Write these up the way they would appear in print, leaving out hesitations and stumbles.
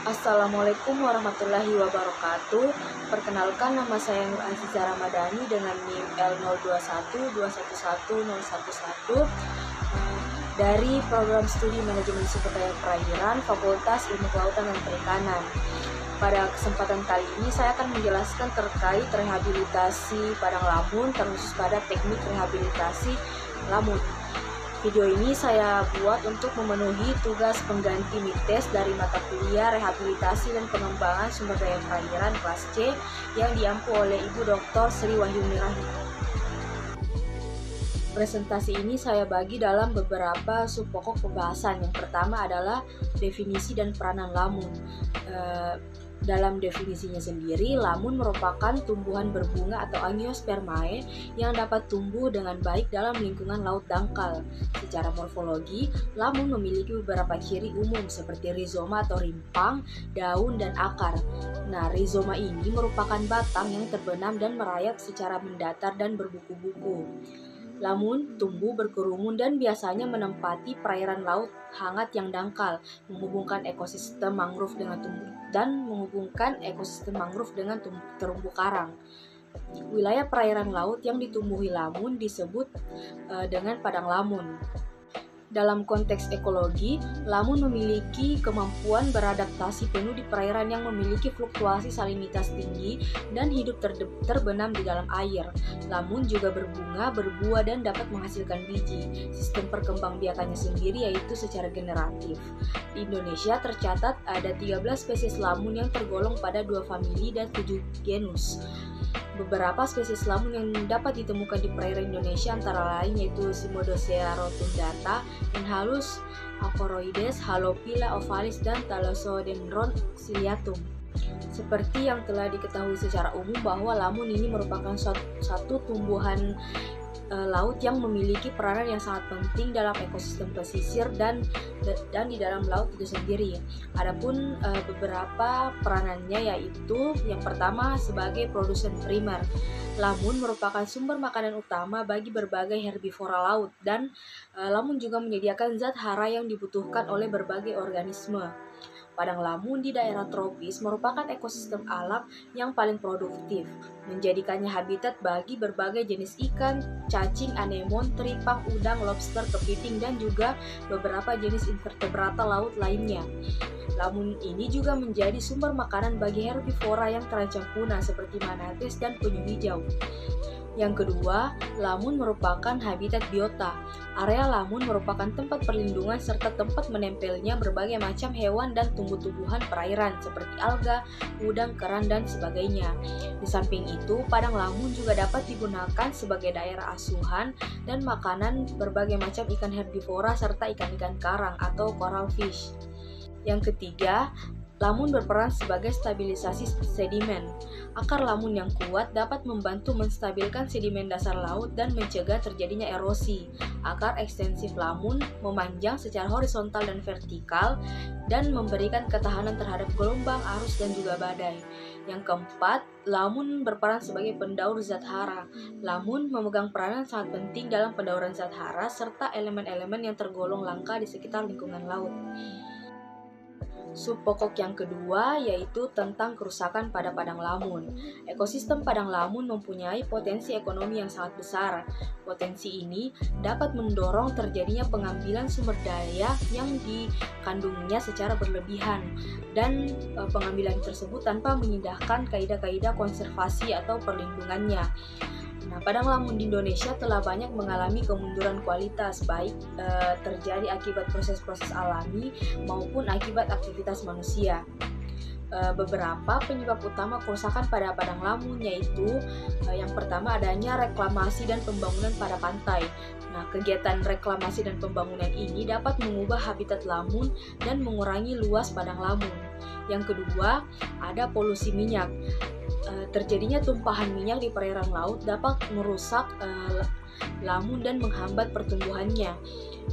Assalamualaikum warahmatullahi wabarakatuh. Perkenalkan, nama saya Nur Aziza Ramadhani dengan NIM L0212111011 dari Program Studi Manajemen Sumber Daya Perairan Fakultas Ilmu Kelautan dan Perikanan. Pada kesempatan kali ini saya akan menjelaskan terkait rehabilitasi padang lamun, terkhusus pada teknik rehabilitasi lamun. Video ini saya buat untuk memenuhi tugas pengganti MITES dari mata kuliah Rehabilitasi dan Pengembangan Sumber Daya Perairan kelas C yang diampu oleh Ibu Dr. Sri Wahyuni Rahim. Presentasi ini saya bagi dalam beberapa sub pokok pembahasan. Yang pertama adalah definisi dan peranan lamun. Dalam definisinya sendiri, lamun merupakan tumbuhan berbunga atau Angiospermae yang dapat tumbuh dengan baik dalam lingkungan laut dangkal. Secara morfologi, lamun memiliki beberapa ciri umum seperti rizoma atau rimpang, daun, dan akar. Nah, rizoma ini merupakan batang yang terbenam dan merayap secara mendatar dan berbuku-buku. Lamun tumbuh berkerumun dan biasanya menempati perairan laut hangat yang dangkal, menghubungkan ekosistem mangrove dengan terumbu karang. Wilayah perairan laut yang ditumbuhi lamun disebut dengan padang lamun. Dalam konteks ekologi, lamun memiliki kemampuan beradaptasi penuh di perairan yang memiliki fluktuasi salinitas tinggi dan hidup terbenam di dalam air. Lamun juga berbunga, berbuah, dan dapat menghasilkan biji. Sistem perkembangbiakannya sendiri yaitu secara generatif. Di Indonesia tercatat ada 13 spesies lamun yang tergolong pada 2 famili dan 7 genus. Beberapa spesies lamun yang dapat ditemukan di perairan Indonesia antara lain yaitu Cymodocea rotundata, Enhalus Aporoides, Halophila ovalis, dan Thalassodendron ciliatum. Seperti yang telah diketahui secara umum bahwa lamun ini merupakan satu tumbuhan laut yang memiliki peranan yang sangat penting dalam ekosistem pesisir dan di dalam laut itu sendiri. Adapun beberapa peranannya yaitu yang pertama sebagai produsen primer. Lamun merupakan sumber makanan utama bagi berbagai herbivora laut dan lamun juga menyediakan zat hara yang dibutuhkan oleh berbagai organisme. Padang lamun di daerah tropis merupakan ekosistem alam yang paling produktif, menjadikannya habitat bagi berbagai jenis ikan, cacing, anemon, teripang, udang, lobster, kepiting, dan juga beberapa jenis invertebrata laut lainnya. Lamun ini juga menjadi sumber makanan bagi herbivora yang terancam punah seperti manatis dan penyu hijau. Yang kedua, lamun merupakan habitat biota. Area lamun merupakan tempat perlindungan serta tempat menempelnya berbagai macam hewan dan tumbuh-tumbuhan perairan seperti alga, udang, kerang, dan sebagainya. Di samping itu, padang lamun juga dapat digunakan sebagai daerah asuhan dan makanan berbagai macam ikan herbivora serta ikan-ikan karang atau coral fish. Yang ketiga, lamun berperan sebagai stabilisasi sedimen. Akar lamun yang kuat dapat membantu menstabilkan sedimen dasar laut dan mencegah terjadinya erosi. Akar ekstensif lamun memanjang secara horizontal dan vertikal dan memberikan ketahanan terhadap gelombang, arus, dan juga badai. Yang keempat, lamun berperan sebagai pendaur zat hara. Lamun memegang peranan sangat penting dalam pendauran zat hara serta elemen-elemen yang tergolong langka di sekitar lingkungan laut. Sub pokok yang kedua yaitu tentang kerusakan pada padang lamun. Ekosistem padang lamun mempunyai potensi ekonomi yang sangat besar. Potensi ini dapat mendorong terjadinya pengambilan sumber daya yang dikandungnya secara berlebihan dan pengambilan tersebut tanpa mengindahkan kaidah-kaidah konservasi atau perlindungannya. Nah, padang lamun di Indonesia telah banyak mengalami kemunduran kualitas, baik terjadi akibat proses-proses alami maupun akibat aktivitas manusia. Beberapa penyebab utama kerusakan pada padang lamun yaitu yang pertama adanya reklamasi dan pembangunan pada pantai. Nah, kegiatan reklamasi dan pembangunan ini dapat mengubah habitat lamun dan mengurangi luas padang lamun. Yang kedua, ada polusi minyak. Terjadinya tumpahan minyak di perairan laut dapat merusak lamun dan menghambat pertumbuhannya.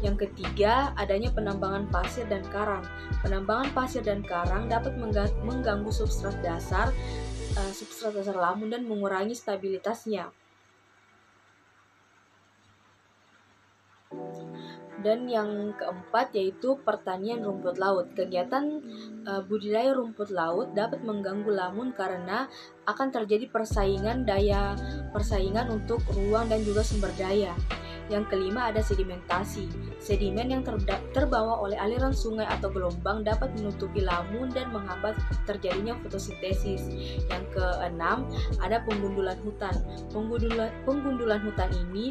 Yang ketiga, adanya penambangan pasir dan karang. Penambangan pasir dan karang dapat mengganggu substrat dasar lamun dan mengurangi stabilitasnya. Dan yang keempat yaitu pertanian rumput laut. Kegiatan budidaya rumput laut dapat mengganggu lamun karena akan terjadi persaingan untuk ruang dan juga sumber daya. Yang kelima ada sedimentasi. Sedimen yang terbawa oleh aliran sungai atau gelombang dapat menutupi lamun dan menghambat terjadinya fotosintesis. Yang keenam ada penggundulan hutan. Penggundulan hutan ini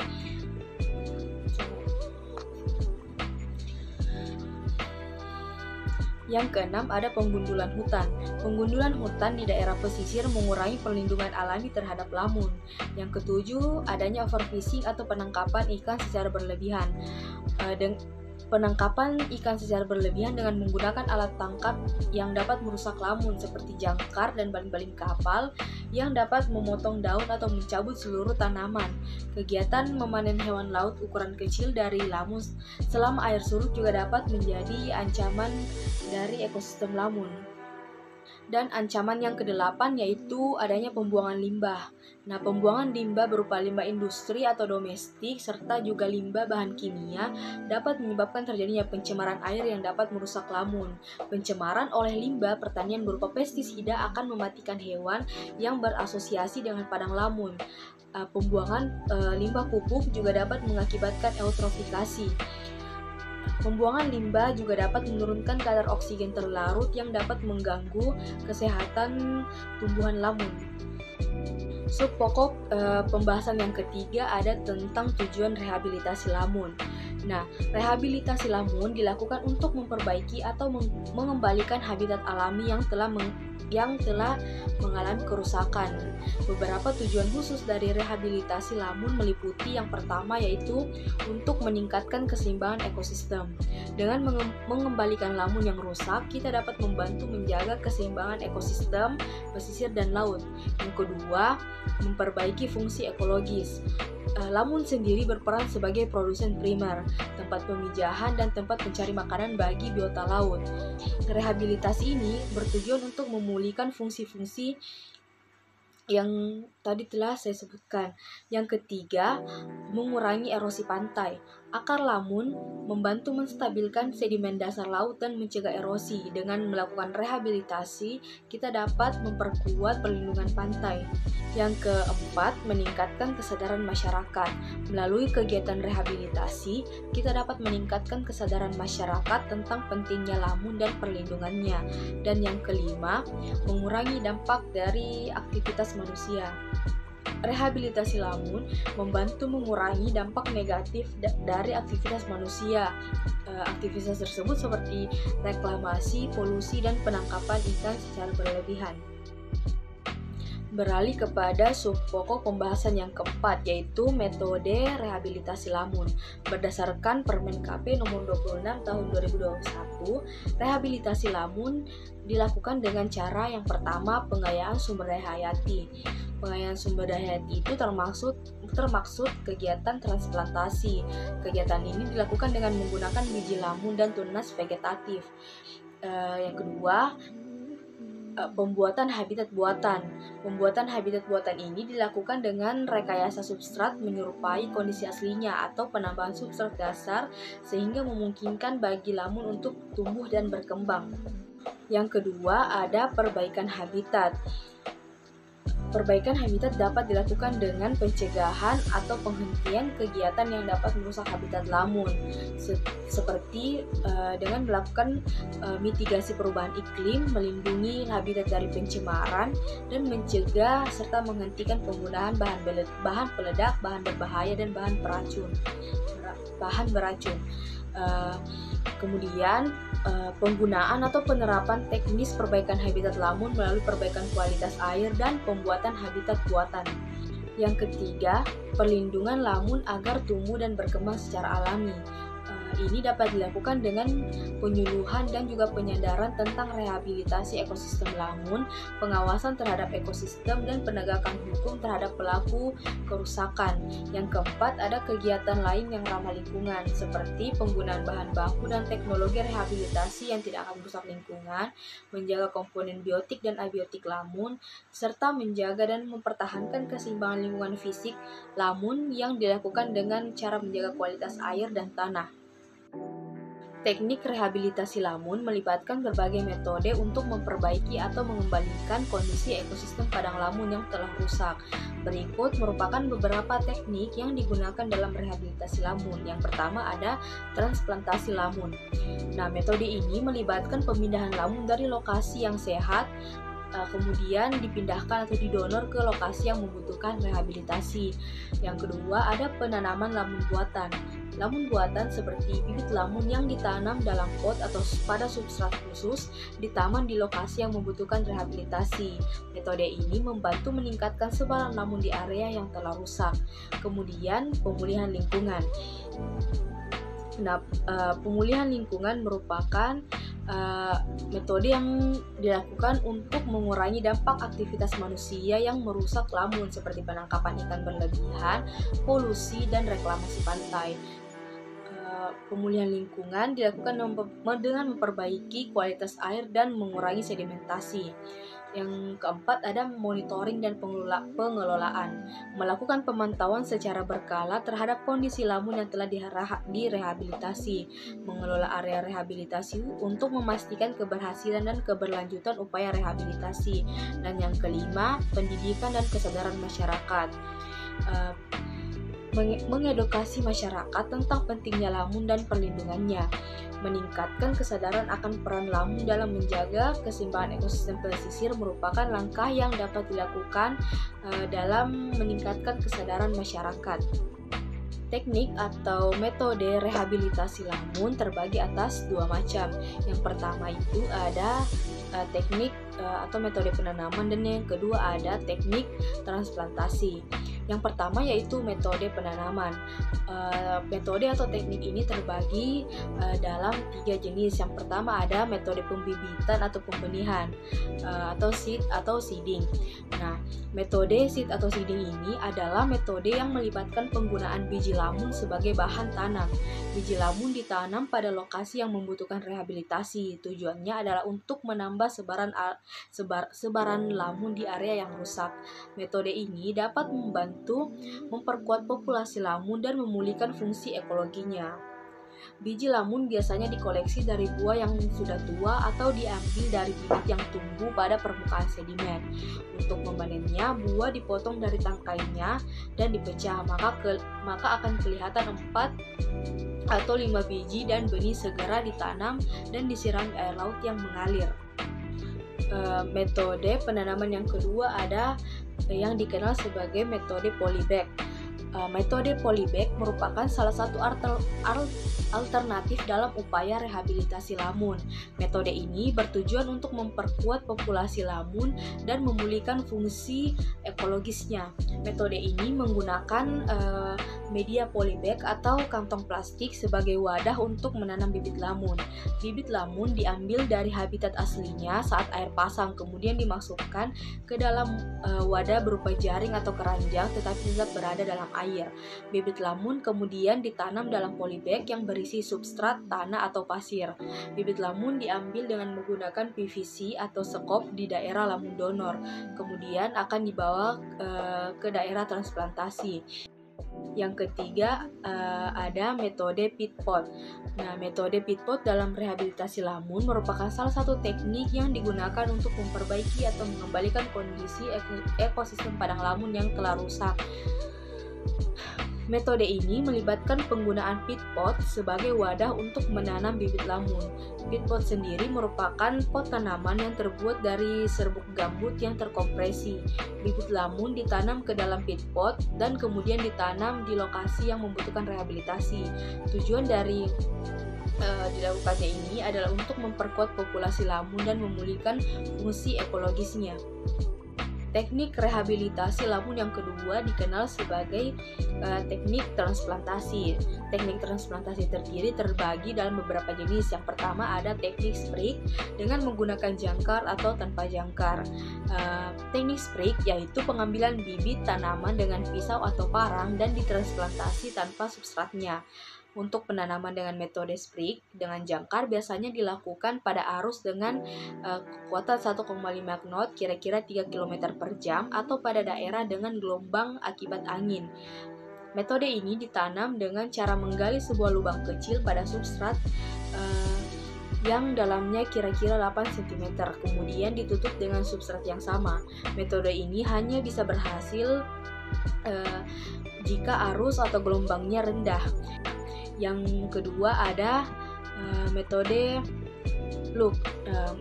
Yang keenam ada penggundulan hutan. Penggundulan hutan di daerah pesisir mengurangi perlindungan alami terhadap lamun. Yang ketujuh adanya overfishing atau penangkapan ikan secara berlebihan. Penangkapan ikan secara berlebihan dengan menggunakan alat tangkap yang dapat merusak lamun seperti jangkar dan baling-baling kapal yang dapat memotong daun atau mencabut seluruh tanaman. Kegiatan memanen hewan laut ukuran kecil dari lamun selama air surut juga dapat menjadi ancaman dari ekosistem lamun. Dan ancaman yang kedelapan yaitu adanya pembuangan limbah. Nah, pembuangan limbah berupa limbah industri atau domestik serta juga limbah bahan kimia dapat menyebabkan terjadinya pencemaran air yang dapat merusak lamun. Pencemaran oleh limbah pertanian berupa pestisida akan mematikan hewan yang berasosiasi dengan padang lamun. Pembuangan limbah pupuk juga dapat mengakibatkan eutrofikasi. Pembuangan limbah juga dapat menurunkan kadar oksigen terlarut yang dapat mengganggu kesehatan tumbuhan lamun. Subpokok pembahasan yang ketiga ada tentang tujuan rehabilitasi lamun. Nah, rehabilitasi lamun dilakukan untuk memperbaiki atau mengembalikan habitat alami yang telah mengalami kerusakan. Beberapa tujuan khusus dari rehabilitasi lamun meliputi yang pertama yaitu untuk meningkatkan keseimbangan ekosistem. Dengan mengembalikan lamun yang rusak, kita dapat membantu menjaga keseimbangan ekosistem pesisir dan laut. Yang kedua, memperbaiki fungsi ekologis. Lamun sendiri berperan sebagai produsen primer, tempat pemijahan dan tempat pencari makanan bagi biota laut. Rehabilitasi ini bertujuan untuk memulihkan fungsi-fungsi yang tadi telah saya sebutkan. Yang ketiga, mengurangi erosi pantai. Akar lamun membantu menstabilkan sedimen dasar laut dan mencegah erosi. Dengan melakukan rehabilitasi, kita dapat memperkuat perlindungan pantai. Yang keempat, meningkatkan kesadaran masyarakat. Melalui kegiatan rehabilitasi, kita dapat meningkatkan kesadaran masyarakat tentang pentingnya lamun dan perlindungannya. Dan yang kelima, mengurangi dampak dari aktivitas manusia. Rehabilitasi lamun membantu mengurangi dampak negatif dari aktivitas manusia. Aktivitas tersebut seperti reklamasi, polusi, dan penangkapan ikan secara berlebihan. Beralih kepada subpokok pembahasan yang keempat, yaitu metode rehabilitasi lamun. Berdasarkan Permen KP nomor 26 tahun 2021, rehabilitasi lamun dilakukan dengan cara yang pertama, pengayaan sumber daya hayati. Pengayaan sumber daya hayati itu termaksud kegiatan transplantasi. Kegiatan ini dilakukan dengan menggunakan biji lamun dan tunas vegetatif. Yang kedua, pembuatan habitat buatan. Pembuatan habitat buatan ini dilakukan dengan rekayasa substrat menyerupai kondisi aslinya atau penambahan substrat dasar sehingga memungkinkan bagi lamun untuk tumbuh dan berkembang. Yang kedua, ada perbaikan habitat. Perbaikan habitat dapat dilakukan dengan pencegahan atau penghentian kegiatan yang dapat merusak habitat lamun, seperti dengan melakukan mitigasi perubahan iklim, melindungi habitat dari pencemaran, dan mencegah serta menghentikan penggunaan bahan peledak, bahan berbahaya, dan bahan beracun. Kemudian penggunaan atau penerapan teknis perbaikan habitat lamun melalui perbaikan kualitas air dan pembuatan habitat buatan. Yang ketiga, perlindungan lamun agar tumbuh dan berkembang secara alami. Ini dapat dilakukan dengan penyuluhan dan juga penyadaran tentang rehabilitasi ekosistem lamun, pengawasan terhadap ekosistem, dan penegakan hukum terhadap pelaku kerusakan. Yang keempat, ada kegiatan lain yang ramah lingkungan, seperti penggunaan bahan baku dan teknologi rehabilitasi yang tidak akan merusak lingkungan, menjaga komponen biotik dan abiotik lamun, serta menjaga dan mempertahankan keseimbangan lingkungan fisik lamun yang dilakukan dengan cara menjaga kualitas air dan tanah. Teknik rehabilitasi lamun melibatkan berbagai metode untuk memperbaiki atau mengembalikan kondisi ekosistem padang lamun yang telah rusak. Berikut merupakan beberapa teknik yang digunakan dalam rehabilitasi lamun. Yang pertama ada transplantasi lamun. Nah, metode ini melibatkan pemindahan lamun dari lokasi yang sehat, kemudian dipindahkan atau didonor ke lokasi yang membutuhkan rehabilitasi. Yang kedua ada penanaman lamun buatan. Lamun buatan seperti bibit lamun yang ditanam dalam pot atau pada substrat khusus ditanam di lokasi yang membutuhkan rehabilitasi. Metode ini membantu meningkatkan sebaran lamun di area yang telah rusak. Kemudian pemulihan lingkungan. Nah, pemulihan lingkungan merupakan metode yang dilakukan untuk mengurangi dampak aktivitas manusia yang merusak lamun seperti penangkapan ikan berlebihan, polusi, dan reklamasi pantai. Pemulihan lingkungan dilakukan dengan memperbaiki kualitas air dan mengurangi sedimentasi. Yang keempat ada monitoring dan pengelolaan. Melakukan pemantauan secara berkala terhadap kondisi lamun yang telah direhabilitasi. Mengelola area rehabilitasi untuk memastikan keberhasilan dan keberlanjutan upaya rehabilitasi. Dan yang kelima, pendidikan dan kesadaran masyarakat. Mengedukasi masyarakat tentang pentingnya lamun dan perlindungannya, meningkatkan kesadaran akan peran lamun dalam menjaga keseimbangan ekosistem pesisir merupakan langkah yang dapat dilakukan dalam meningkatkan kesadaran masyarakat. Teknik atau metode rehabilitasi lamun terbagi atas dua macam. Yang pertama itu ada teknik atau metode penanaman, dan yang kedua ada teknik transplantasi. Yang pertama yaitu metode penanaman. Metode atau teknik ini terbagi dalam 3 jenis. Yang pertama ada metode pembibitan atau pembenihan atau seed atau seeding. Nah, metode seed atau seeding ini adalah metode yang melibatkan penggunaan biji lamun sebagai bahan tanam. Biji lamun ditanam pada lokasi yang membutuhkan rehabilitasi. Tujuannya adalah untuk menambah sebaran lamun di area yang rusak. Metode ini dapat membantu memperkuat populasi lamun dan memulihkan fungsi ekologinya. Biji lamun biasanya dikoleksi dari buah yang sudah tua atau diambil dari bibit yang tumbuh pada permukaan sedimen. Untuk memanennya, buah dipotong dari tangkainya dan dipecah, maka akan kelihatan 4 atau 5 biji, dan benih segera ditanam dan disiram air laut yang mengalir. Metode penanaman yang kedua ada yang dikenal sebagai metode polybag. Metode polybag merupakan salah satu alternatif dalam upaya rehabilitasi lamun. Metode ini bertujuan untuk memperkuat populasi lamun dan memulihkan fungsi ekologisnya. Metode ini menggunakan media polybag atau kantong plastik sebagai wadah untuk menanam bibit lamun. Bibit lamun diambil dari habitat aslinya saat air pasang, kemudian dimasukkan ke dalam wadah berupa jaring atau keranjang tetapi tetap berada dalam air. Bibit lamun kemudian ditanam dalam polybag yang berisi substrat, tanah, atau pasir. Bibit lamun diambil dengan menggunakan PVC atau sekop di daerah lamun donor, kemudian akan dibawa ke daerah transplantasi. Yang ketiga ada metode pit pot. Nah, metode pit pot dalam rehabilitasi lamun merupakan salah satu teknik yang digunakan untuk memperbaiki atau mengembalikan kondisi ekosistem padang lamun yang telah rusak. Metode ini melibatkan penggunaan pit pot sebagai wadah untuk menanam bibit lamun. Pit pot sendiri merupakan pot tanaman yang terbuat dari serbuk gambut yang terkompresi. Bibit lamun ditanam ke dalam pit pot dan kemudian ditanam di lokasi yang membutuhkan rehabilitasi. Tujuan dari dilakukannya ini adalah untuk memperkuat populasi lamun dan memulihkan fungsi ekologisnya. Teknik rehabilitasi lamun yang kedua dikenal sebagai teknik transplantasi. Teknik transplantasi terbagi dalam beberapa jenis. Yang pertama ada teknik sprig dengan menggunakan jangkar atau tanpa jangkar. Teknik sprig yaitu pengambilan bibit tanaman dengan pisau atau parang dan ditransplantasi tanpa substratnya. Untuk penanaman dengan metode sprig dengan jangkar biasanya dilakukan pada arus dengan kekuatan 1,5 knot kira-kira 3 km per jam atau pada daerah dengan gelombang akibat angin. Metode ini ditanam dengan cara menggali sebuah lubang kecil pada substrat yang dalamnya kira-kira 8 cm, kemudian ditutup dengan substrat yang sama. Metode ini hanya bisa berhasil jika arus atau gelombangnya rendah. Yang kedua ada metode plug.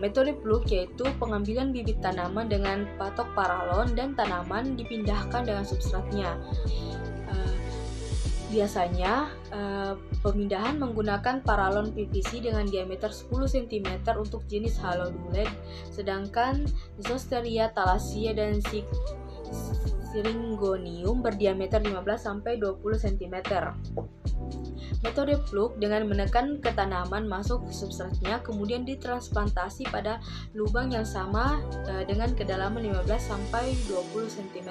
Metode plug yaitu pengambilan bibit tanaman dengan patok paralon dan tanaman dipindahkan dengan substratnya. Biasanya pemindahan menggunakan paralon PVC dengan diameter 10 cm untuk jenis Halodulet, sedangkan Zosteria thalassiae dan Syringonium berdiameter 15-20 cm. Metode plug dengan menekan ke tanaman masuk ke substratnya, kemudian ditransplantasi pada lubang yang sama dengan kedalaman 15-20 cm.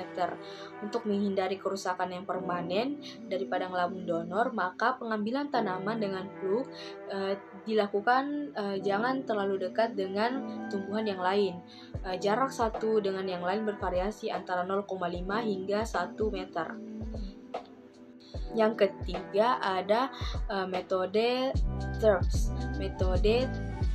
Untuk menghindari kerusakan yang permanen dari padang lamun donor, maka pengambilan tanaman dengan plug dilakukan jangan terlalu dekat dengan tumbuhan yang lain. Jarak satu dengan yang lain bervariasi antara 0,5 hingga 1 meter. Yang ketiga ada metode TRFS. Metode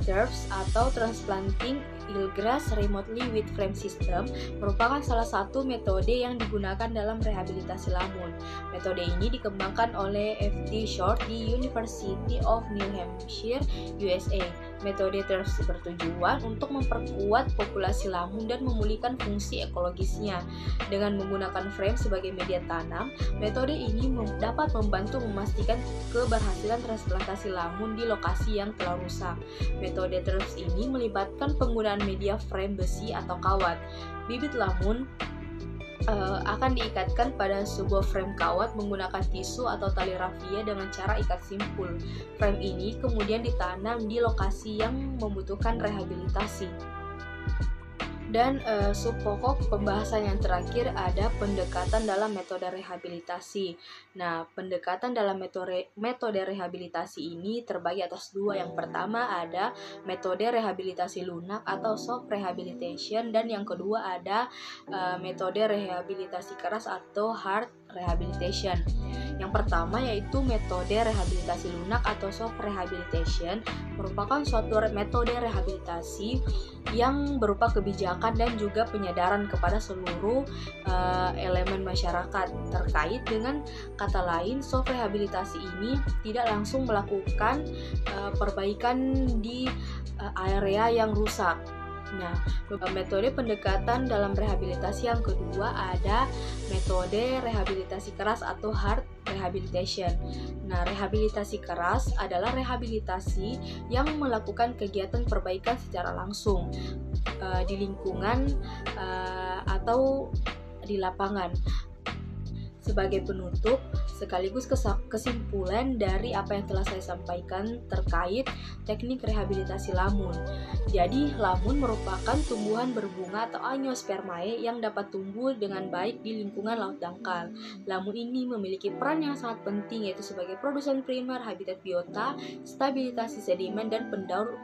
TRFS atau Transplanting Eelgrass Remotely with Frame System merupakan salah satu metode yang digunakan dalam rehabilitasi lamun. Metode ini dikembangkan oleh F.T. Short di University of New Hampshire, USA. Metode TRFS bertujuan untuk memperkuat populasi lamun dan memulihkan fungsi ekologisnya. Dengan menggunakan frame sebagai media tanam, metode ini dapat membantu memastikan keberhasilan transplantasi lamun di lokasi yang telah rusak. Metode TRFS ini melibatkan penggunaan media frame besi atau kawat. Bibit lamun akan diikatkan pada sebuah frame kawat menggunakan tisu atau tali rafia dengan cara ikat simpul. Frame ini kemudian ditanam di lokasi yang membutuhkan rehabilitasi. Dan subpokok pembahasan yang terakhir ada pendekatan dalam metode rehabilitasi. Nah, pendekatan dalam metode rehabilitasi ini terbagi atas dua. Yang pertama ada metode rehabilitasi lunak atau soft rehabilitation, dan yang kedua ada metode rehabilitasi keras atau hard rehabilitation. Yang pertama yaitu metode rehabilitasi lunak atau soft rehabilitation merupakan suatu metode rehabilitasi yang berupa kebijakan dan juga penyadaran kepada seluruh elemen masyarakat terkait. Dengan kata lain, soft rehabilitasi ini tidak langsung melakukan perbaikan di area yang rusak. Nah, metode pendekatan dalam rehabilitasi yang kedua ada metode rehabilitasi keras atau hard rehabilitation. Nah, rehabilitasi keras adalah rehabilitasi yang melakukan kegiatan perbaikan secara langsung di lingkungan atau di lapangan. Sebagai penutup, sekaligus kesimpulan dari apa yang telah saya sampaikan terkait teknik rehabilitasi lamun. Jadi, lamun merupakan tumbuhan berbunga atau Angiospermae yang dapat tumbuh dengan baik di lingkungan laut dangkal. Lamun ini memiliki peran yang sangat penting, yaitu sebagai produsen primer, habitat biota, stabilisasi sedimen, dan pendaur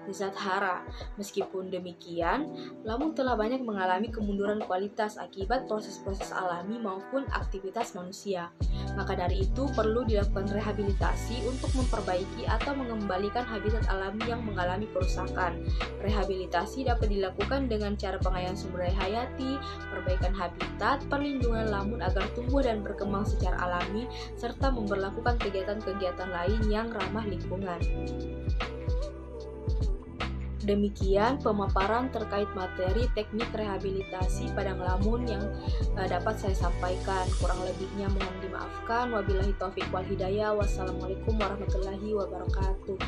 zat hara. Meskipun demikian, lamun telah banyak mengalami kemunduran kualitas akibat proses-proses alami maupun aktivitas manusia. Maka dari itu perlu dilakukan rehabilitasi untuk memperbaiki atau mengembalikan habitat alami yang mengalami kerusakan. Rehabilitasi dapat dilakukan dengan cara pengayaan sumber daya hayati, perbaikan habitat, perlindungan lamun agar tumbuh dan berkembang secara alami, serta memperlakukan kegiatan-kegiatan lain yang ramah lingkungan. Demikian pemaparan terkait materi teknik rehabilitasi padang lamun yang dapat saya sampaikan. Kurang lebihnya mohon dimaafkan. Wabillahi taufiq wal hidayah. Wassalamualaikum warahmatullahi wabarakatuh.